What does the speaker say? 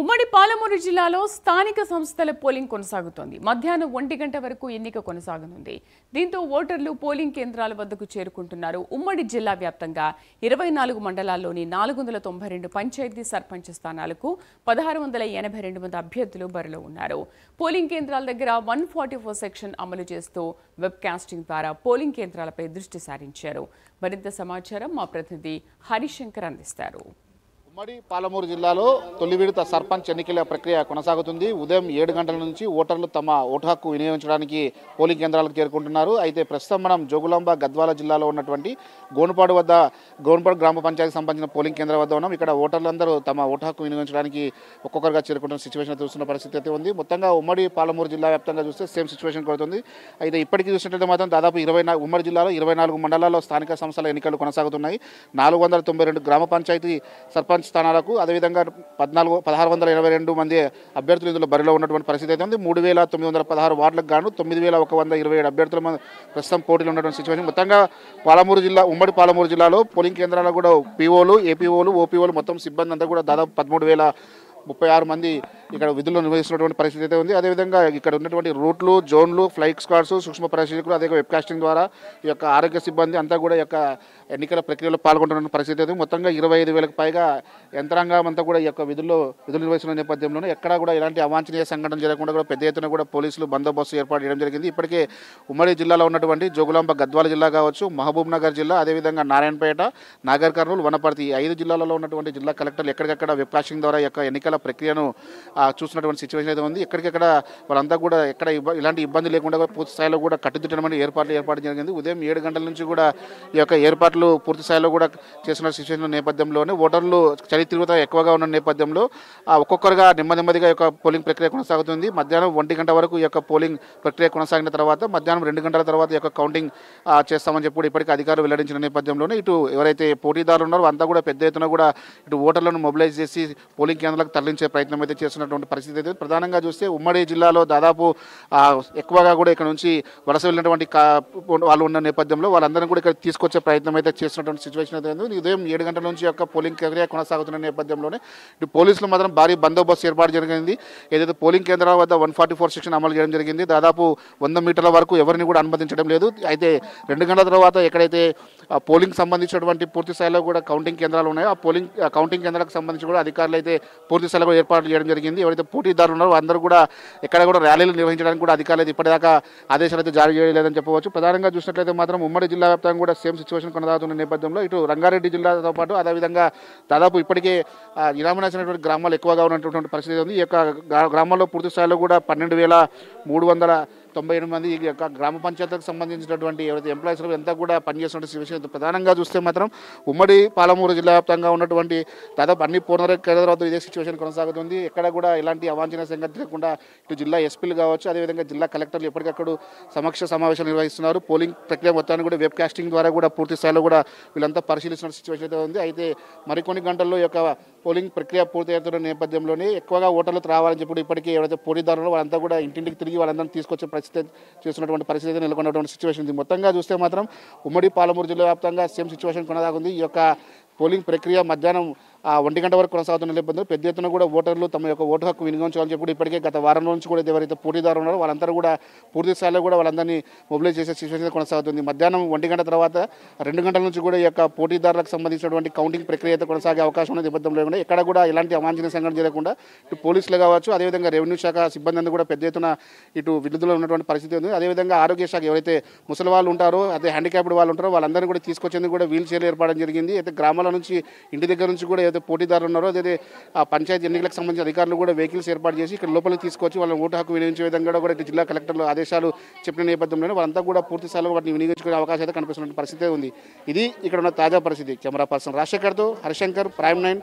ఉమ్మడి పాలమూరు జిల్లాలో స్థానిక సంస్థల పోలింగ్ కొనసాగుతోంది. మధ్యాహ్నం 1 గంట వరకు ఎన్నిక కొనసాగనుంది. దీంతో ఓటర్లు పోలింగ్ కేంద్రాల వద్దకు చేరుకుంటున్నారు. ఉమ్మడి జిల్లా వ్యాప్తంగా 24 మండలాల్లోని 492 పంచాయతీ సర్పంచ్ స్థానాలకు 1682 మంది అభ్యర్థులు బరిలో ఉన్నారు. పోలింగ్ కేంద్రాల దగ్గర 144 సెక్షన్ అమలు చేస్తూ వెబ్ కాస్టింగ్ ద్వారా పోలింగ్ కేంద్రాలపై దృష్టి సారించారు. మరింత సమాచారం మా ప్రతినిధి హరిశంకర్ అందిస్తారు. ఉమ్మడి పాలమూరు జిల్లాలో తొలి విడత సర్పంచ్ ఎన్నికల ప్రక్రియ కొనసాగుతుంది. ఉదయం 7 గంటల నుంచి ఓటర్లు తమ ఓటు హక్కు వినియోగించడానికి పోలింగ్ కేంద్రాలకు చేరుకుంటున్నారు. అయితే ప్రస్తుతం మనం జోగులాంబ గద్వాల జిల్లాలో ఉన్నటువంటి గోనుపాడు గ్రామ పంచాయతీకి సంబంధించిన పోలింగ్ కేంద్రం వద్ద ఉన్నాం. ఇక్కడ ఓటర్లందరూ తమ ఓటు హక్కు వినియోగించడానికి ఒక్కొక్కరుగా చేరుకుంటున్న సిచ్యువేషన్ చూస్తున్న పరిస్థితి అయితే ఉంది. మొత్తంగా ఉమ్మడి పాలమూరు జిల్లా వ్యాప్తంగా చూస్తే సేమ్ సిచ్యువేషన్ కొడుతుంది. అయితే ఇప్పటికీ చూసినట్లయితే మాత్రం దాదాపు ఉమ్మడి జిల్లాలో 24 మండలాల్లో స్థానిక సంస్థల ఎన్నికలు కొనసాగుతున్నాయి. 492 గ్రామ పంచాయతీ సర్పంచ్ స్థానాలకు అదేవిధంగా 1682 మంది అభ్యర్థులు ఇందులో బరిలో ఉన్నటువంటి పరిస్థితి అయితే ఉంది. 3916 వార్డులకు గాను 9127 అభ్యర్థుల ప్రస్తుతం పోటీలో ఉన్నటువంటి సిచ్యువేషన్. మొత్తంగా ఉమ్మడి పాలమూరు జిల్లాలో పోలింగ్ కేంద్రాల్లో కూడా పీఓలు, ఏపీఓలు, ఓపీఓలు మొత్తం సిబ్బంది అంతా కూడా దాదాపు 13,036 మంది ఇక్కడ విధుల్లో నిర్వహిస్తున్నటువంటి పరిస్థితి అయితే ఉంది. అదేవిధంగా ఇక్కడ ఉన్నటువంటి రూట్లు, జోన్లు, ఫ్లైట్ స్క్వాడ్స్, సూక్ష్మ పరిశీలకులు, అదే వెబ్ కాస్టింగ్ ద్వారా ఈ యొక్క ఆరోగ్య సిబ్బంది అంతా కూడా ఈ యొక్క ఎన్నికల ప్రక్రియలో పాల్గొంటున్న పరిస్థితి అయితే మొత్తంగా 25,000కు పైగా యంత్రాంగం అంతా కూడా ఈ యొక్క విధులు నిర్వహిస్తున్న నేపథ్యంలోనే ఎక్కడా కూడా ఎలాంటి అవాంఛనీయ సంఘటన జరగకుండా కూడా పెద్ద ఎత్తున కూడా పోలీసులు బందోబస్తు ఏర్పాటు చేయడం జరిగింది. ఇప్పటికే ఉమ్మడి జిల్లాలో ఉన్నటువంటి జోగులాంబ గద్వాల జిల్లా కావచ్చు, మహబూబ్ నగర్ జిల్లా, అదేవిధంగా నారాయణపేట, నాగర్ కర్నూలు, వనపర్తి 5 జిల్లాలలో ఉన్నటువంటి జిల్లా కలెక్టర్లు ఎక్కడికక్కడ వెబ్ కాస్టింగ్ ద్వారా ఈ యొక్క ఎన్నికల ప్రక్రియను చూస్తున్నటువంటి సిచ్యువేషన్ అయితే ఉంది. ఎక్కడికెక్కడ వాళ్ళంతా కూడా ఇలాంటి ఇబ్బంది లేకుండా పూర్తి స్థాయిలో కూడా కట్టుదిట్టమైన ఏర్పాటు జరిగింది. ఉదయం 7 గంటల నుంచి కూడా ఈ యొక్క ఏర్పాట్లు పూర్తి స్థాయిలో కూడా చేస్తున్న సిచ్యువేషన్ నేపథ్యంలోనే ఓటర్లు చలి తీవ్రత ఎక్కువగా ఉన్న నేపథ్యంలో ఒక్కొక్కరుగా నెమ్మదిగా ఈ యొక్క పోలింగ్ ప్రక్రియ కొనసాగుతుంది. మధ్యాహ్నం 1 గంట వరకు ఈ యొక్క పోలింగ్ ప్రక్రియ కొనసాగిన తర్వాత మధ్యాహ్నం 2 గంటల తర్వాత ఈ యొక్క కౌంటింగ్ చేస్తామని చెప్పి ఇప్పటికీ అధికారులు వెల్లడించిన నేపథ్యంలోనే ఇటు ఎవరైతే పోటీదారులు ఉన్నారో అంతా కూడా పెద్ద ఎత్తున కూడా ఇటు ఓటర్లను మొబిలైజ్ చేసి పోలింగ్ కేంద్రాలకు తరలించే ప్రయత్నం అయితే చేస్తున్నటువంటి పరిస్థితి అయితే ప్రధానంగా చూస్తే ఉమ్మడి జిల్లాలో దాదాపు ఎక్కువగా కూడా ఇక్కడ నుంచి వలస వెళ్ళినటువంటి వాళ్ళు ఉన్న నేపథ్యంలో వాళ్ళందరినీ కూడా ఇక్కడ తీసుకొచ్చే ప్రయత్నం అయితే చేస్తున్నటువంటి సిచ్యువేషన్ అయితే ఉంది. ఉదయం 7 గంటల నుంచి యొక్క పోలింగ్ ప్రక్రియ కొనసాగుతున్న నేపథ్యంలోనే ఇటు పోలీసులు మాత్రం భారీ బందోబస్తు ఏర్పాటు జరిగింది. ఏదైతే పోలింగ్ కేంద్రాల వద్ద 144 సెక్షన్ అమలు చేయడం జరిగింది. దాదాపు 100 మీటర్ల వరకు ఎవరిని కూడా అనుమతించడం లేదు. అయితే 2 గంటల తర్వాత ఎక్కడైతే పోలింగ్ సంబంధించినటువంటి పూర్తి స్థాయిలో కూడా కౌంటింగ్ కేంద్రాలు ఉన్నాయో ఆ కౌంటింగ్ కేంద్రాలకు సంబంధించి కూడా అధికారులు అయితే పూర్తి స్థాయిలో ఏర్పాటు చేయడం జరిగింది. ఎవరైతే పోటీదారులు ఉన్నారో అందరూ కూడా ఎక్కడ కూడా ర్యాలీలు నిర్వహించడానికి కూడా అధికారులు అయితే ఇప్పటిదాకా ఆదేశాలు అయితే జారీ చేయలేదని చెప్పవచ్చు. ప్రధానంగా చూసినట్లయితే మాత్రం ఉమ్మడి జిల్లా వ్యాప్తంగా కూడా సేమ్ సిచ్యువేషన్ కొనసాగుతున్న నేపథ్యంలో ఇటు రంగారెడ్డి జిల్లాతో పాటు అదేవిధంగా దాదాపు ఇప్పటికే విరామనాసినటువంటి గ్రామాలు ఎక్కువగా ఉన్నటువంటి పరిస్థితి ఉంది. ఈ యొక్క గ్రామాల్లో పూర్తి స్థాయిలో కూడా 12,398 మంది ఈ యొక్క గ్రామ పంచాయతీలకు సంబంధించినటువంటి ఎవరైతే ఎంప్లాయీస్ అంతా కూడా పనిచేస్తున్న సిచ్యువేషన్. ప్రధానంగా చూస్తే మాత్రం ఉమ్మడి పాలమూరు జిల్లా వ్యాప్తంగా ఉన్నటువంటి దాదాపు అన్ని పోలవరం కేంద్రాలతో ఇదే సిచ్యువేషన్ కొనసాగుతుంది. ఎక్కడ కూడా ఎలాంటి అవాంఛనీయ సంఘటన లేకుండా ఇటు జిల్లా ఎస్పీలు కావచ్చు, అదేవిధంగా జిల్లా కలెక్టర్లు ఎప్పటికక్కడ సమీక్ష సమావేశాలు నిర్వహిస్తున్నారు. పోలింగ్ ప్రక్రియ మొత్తాన్ని కూడా వెబ్ కాస్టింగ్ ద్వారా కూడా పూర్తి స్థాయిలో కూడా వీళ్ళంతా పరిశీలిస్తున్న సిచ్యువేషన్ అయితే ఉంది. అయితే మరికొన్ని గంటల్లో ఈ యొక్క పోలింగ్ ప్రక్రియ పూర్తి అవుతున్న నేపథ్యంలోనే ఎక్కువగా ఓటర్లు రావాలని చెప్పి ఇప్పటికీ ఎవరైతే పోటీదారులు వాళ్ళంతా కూడా ఇంటింటికి తిరిగి వాళ్ళందరినీ తీసుకొచ్చే పరిస్థితి చేస్తున్నటువంటి పరిస్థితి నెలకొన్నటువంటి సిచ్యువేషన్ ఉంది. మొత్తంగా చూస్తే మాత్రం ఉమ్మడి పాలమూరు జిల్లా వ్యాప్తంగా సేమ్ సిచ్యువేషన్ కొనసాగుంది. ఈ యొక్క పోలింగ్ ప్రక్రియ మధ్యాహ్నం 1 గంట వరకు కొనసాగుతున్న నేపథ్యంలో పెద్ద ఎత్తున కూడా ఓటర్లు తమ యొక్క ఓటు హక్కు వినియోగించాలని చెప్పి ఇప్పటికే గత వారం నుంచి కూడా ఎవరైతే పోటీదారులు ఉన్నారో వాళ్ళందరూ కూడా పూర్తి స్థాయిలో కూడా వాళ్ళందరినీ మొబిలైజ్ చేసే సిచ్యువేషన్ కొనసాగుతుంది. మధ్యాహ్నం 1 గంట తర్వాత 2 గంటల నుంచి కూడా ఈ యొక్క పోటీదారులకు సంబంధించినటువంటి కౌంటింగ్ ప్రక్రియ అయితే కొనసాగే అవకాశం ఉన్న నేపథ్యంలో లేకుండా ఎక్కడ కూడా ఎలాంటి అవాంఛనీయ సంఘటన జరగకుండా ఇటు పోలీసులు కావచ్చు, అదేవిధంగా రెవెన్యూ శాఖ సిబ్బంది అంతా కూడా పెద్ద ఎత్తున ఇటు విధుల్లో ఉన్నటువంటి పరిస్థితి ఉంది. అదేవిధంగా ఆరోగ్య శాఖ ఎవరైతే ముసలి వాళ్ళు ఉంటారో, అదే హ్యాండిక్యాప్డ్ వాళ్ళు ఉంటారో వాళ్ళందరినీ కూడా తీసుకొచ్చేందుకు కూడా వీల్ చైర్లు ఏర్పడడం జరిగింది. అయితే గ్రామాల నుంచి ఇంటి దగ్గర నుంచి కూడా ఏదైతే పోటీదారులు ఉన్నారో అదే పంచాయతీ ఎన్నికలకు సంబంధించిన అధికారులు కూడా వెహికల్స్ ఏర్పాటు చేసి ఇక్కడ లోపలికి తీసుకొచ్చి వాళ్ళని ఓటు హక్కు వినియోగించే విధంగా కూడా ఇటు జిల్లా కలెక్టర్లు ఆదేశాలు చెప్పిన నేపథ్యంలో వాళ్ళంతా కూడా పూర్తి స్థాయిలో వాటిని వినియోగించుకునే అవకాశం అయితే కనిపిస్తున్న పరిస్థితి ఉంది. ఇది ఇక్కడ ఉన్న తాజా పరిస్థితి. కెమెరా పర్సన్ రాజశేఖర్తో హరిశంకర్, ప్రైమ్ 9.